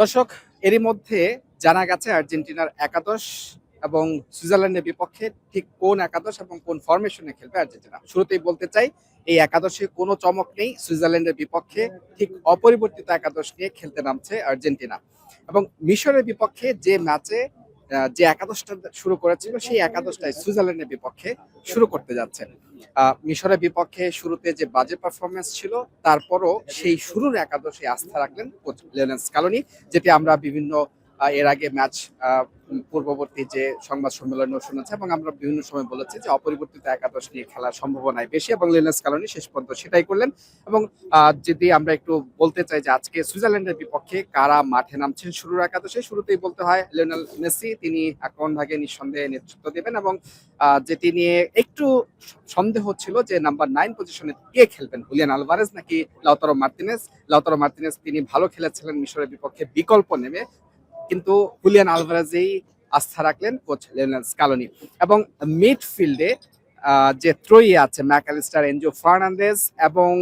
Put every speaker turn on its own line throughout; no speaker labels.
দর্শক, এরই মধ্যে জানা গেছে আর্জেন্টিনার একাদশ এবং সুইজারল্যান্ডের বিপক্ষে ঠিক কোন একাদশ এবং কোন ফরমেশনে খেলবে আর্জেন্টিনা। শুরুতেই বলতে চাই, এই একাদশে কোনো চমক নেই। সুইজারল্যান্ডের বিপক্ষে ঠিক অপরিবর্তিত একাদশ নিয়ে খেলতে নামছে আর্জেন্টিনা। এবং মিশরের বিপক্ষে যে ম্যাচে যে একাদশটা শুরু করেছিল সেই একাদশটাই সুইজারল্যান্ডের বিপক্ষে শুরু করতে যাচ্ছে। মিশরের বিপক্ষে শুরুতে যে বাজে পারফরমেন্স ছিল, তারপরও সেই শুরুর একাদশে আস্থা রাখলেন কোচ লিওনেল স্কালোনি, যেটি আমরা বিভিন্ন এর আগে ম্যাচ পূর্ববর্তী যে সংবাদ সম্মেলনেও শুনেছি এবং আমরা বিভিন্ন সময় বলেছি যে অপরিবর্তিত একাদশ নিয়ে খেলার সম্ভাবনাই বেশি, এবং লিওনেল স্কালোনি শেষ পর্যন্ত সেটাই করলেন। এবং যদি আমরা একটু বলতে চাই যে আজকে সুইজারল্যান্ডের বিপক্ষে কারা মাঠে নামছেন শুরুর একাদশে, শুরুতেই বলতে হয় লিওনেল মেসি, তিনি আক্রমণভাগে নিঃসন্দেহে নেতৃত্ব দেবেন। এবং যেটি নিয়ে একটু সন্দেহ ছিল যে নাম্বার 9 পজিশনে কে খেলবেন, হুলিয়ান আলভারেজ নাকি লাউতারো মার্তিনেজ। লাউতারো মার্তিনেজ তিনি ভালো খেলেছিলেন মিশরের বিপক্ষে বিকল্প নেমে, কিন্তু হুলিয়ান আলভারেজেই আস্থা রাখলেন কোচ লিওনেল স্কালোনি। এবং মিডফিল্ডে যে ত্রয়ী আছে ম্যাকঅ্যালিস্টার, এনজো ফার্নান্দেজ এবং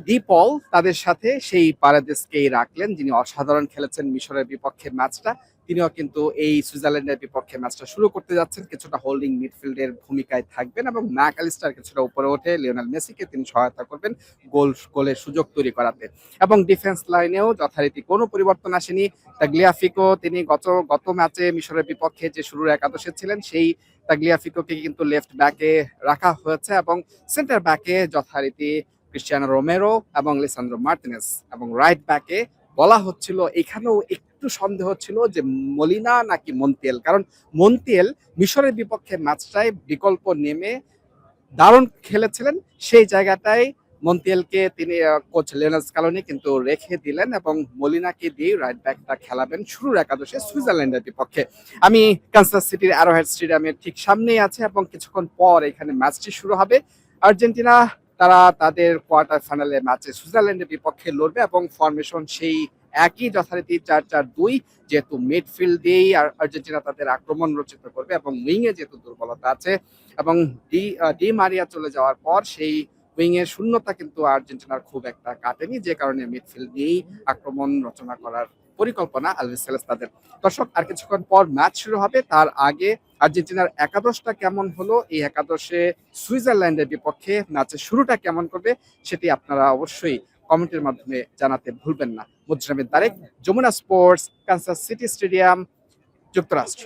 ডি পল, তাদের সাথে সেই পারাদেসকেই রাখলেন, যিনি অসাধারণ খেলেছেন মিশরের বিপক্ষে ম্যাচটা। তিনিও কিন্তু এই সুইজারল্যান্ডের বিপক্ষে ম্যাচটা শুরু করতে যাচ্ছেন, কিছুটা হোল্ডিং মিডফিল্ডের ভূমিকায় থাকবেন এবং ম্যাকঅ্যালিস্টার কিছুটা উপরে ওঠে লিওনেল মেসিকে তিনি সহায়তা করবেন গোলের সুযোগ তৈরি করাতে। এবং ডিফেন্স লাইনেও যথারীতি কোনো পরিবর্তন আসেনি। তাগলিয়াফিকো তিনি গত ম্যাচে মিশরের বিপক্ষে যে শুরুর একাদশে ছিলেন, সেই তাগলিয়াফিকোকে কিন্তু লেফট ব্যাকে রাখা হয়েছে এবং সেন্টার ব্যাকে যথারীতি ক্রিস্টিয়ানো রোমেরো এবং লিসান্দ্রো মার্টিনেজ, এবং রাইট ব্যাকে বলা হচ্ছিল, এখানেও একটু সন্দেহ ছিল যে মলিনা নাকি মন্তিয়েল, কারণ মন্তিয়েল মিশরের বিপক্ষে ম্যাচটায় বিকল্প নেমে দারুণ খেলেছিলেন। সেই জায়গাটায় মন্তিয়েলকে তিনি কোচ লিওনেল স্কালোনি কিন্তু রেখে দিলেন এবং মলিনাকে দিয়ে রাইট ব্যাকটা খেলাবেন শুরুর একাদশে সুইজারল্যান্ডের বিপক্ষে। আমি কানসাস সিটির অ্যারোহেড স্টেডিয়ামের ঠিক সামনেই আছে এবং কিছুক্ষণ পর এখানে ম্যাচটি শুরু হবে। আর্জেন্টিনা তারা তাদের কোয়ার্টার ফাইনালে ম্যাচে সুইজারল্যান্ডের বিপক্ষে লড়বে এবং ফরমেশন সেই একই, যথারীতি 4-4-2, যেহেতু মিডফিল্ড দিয়েই আর্জেন্টিনা তাদের আক্রমণ রচিত করবে এবং উইংয়ে যেহেতু দুর্বলতা আছে এবং ডি মারিয়া চলে যাওয়ার পর সেই উইং এর শূন্যতা কিন্তু আর্জেন্টিনার খুব একটা কাটেনি, যে কারণে মিডফিল্ড দিয়েই আক্রমণ রচনা করার পরিকল্পনা আলভিসেলেস তাদের। দর্শক, আর কিছুক্ষণ পর ম্যাচ শুরু হবে, তার আগে আর্জেন্টিনার একাদশটা কেমন হলো, এই একাদশে সুইজারল্যান্ডের বিপক্ষে ম্যাচের শুরুটা কেমন করবে, সেটি আপনারা অবশ্যই কমেন্টের মাধ্যমে জানাতে ভুলবেন না। মুজরামিন Tarek, Jamuna sports, Kansas City stadium, যুক্তরাষ্ট্র।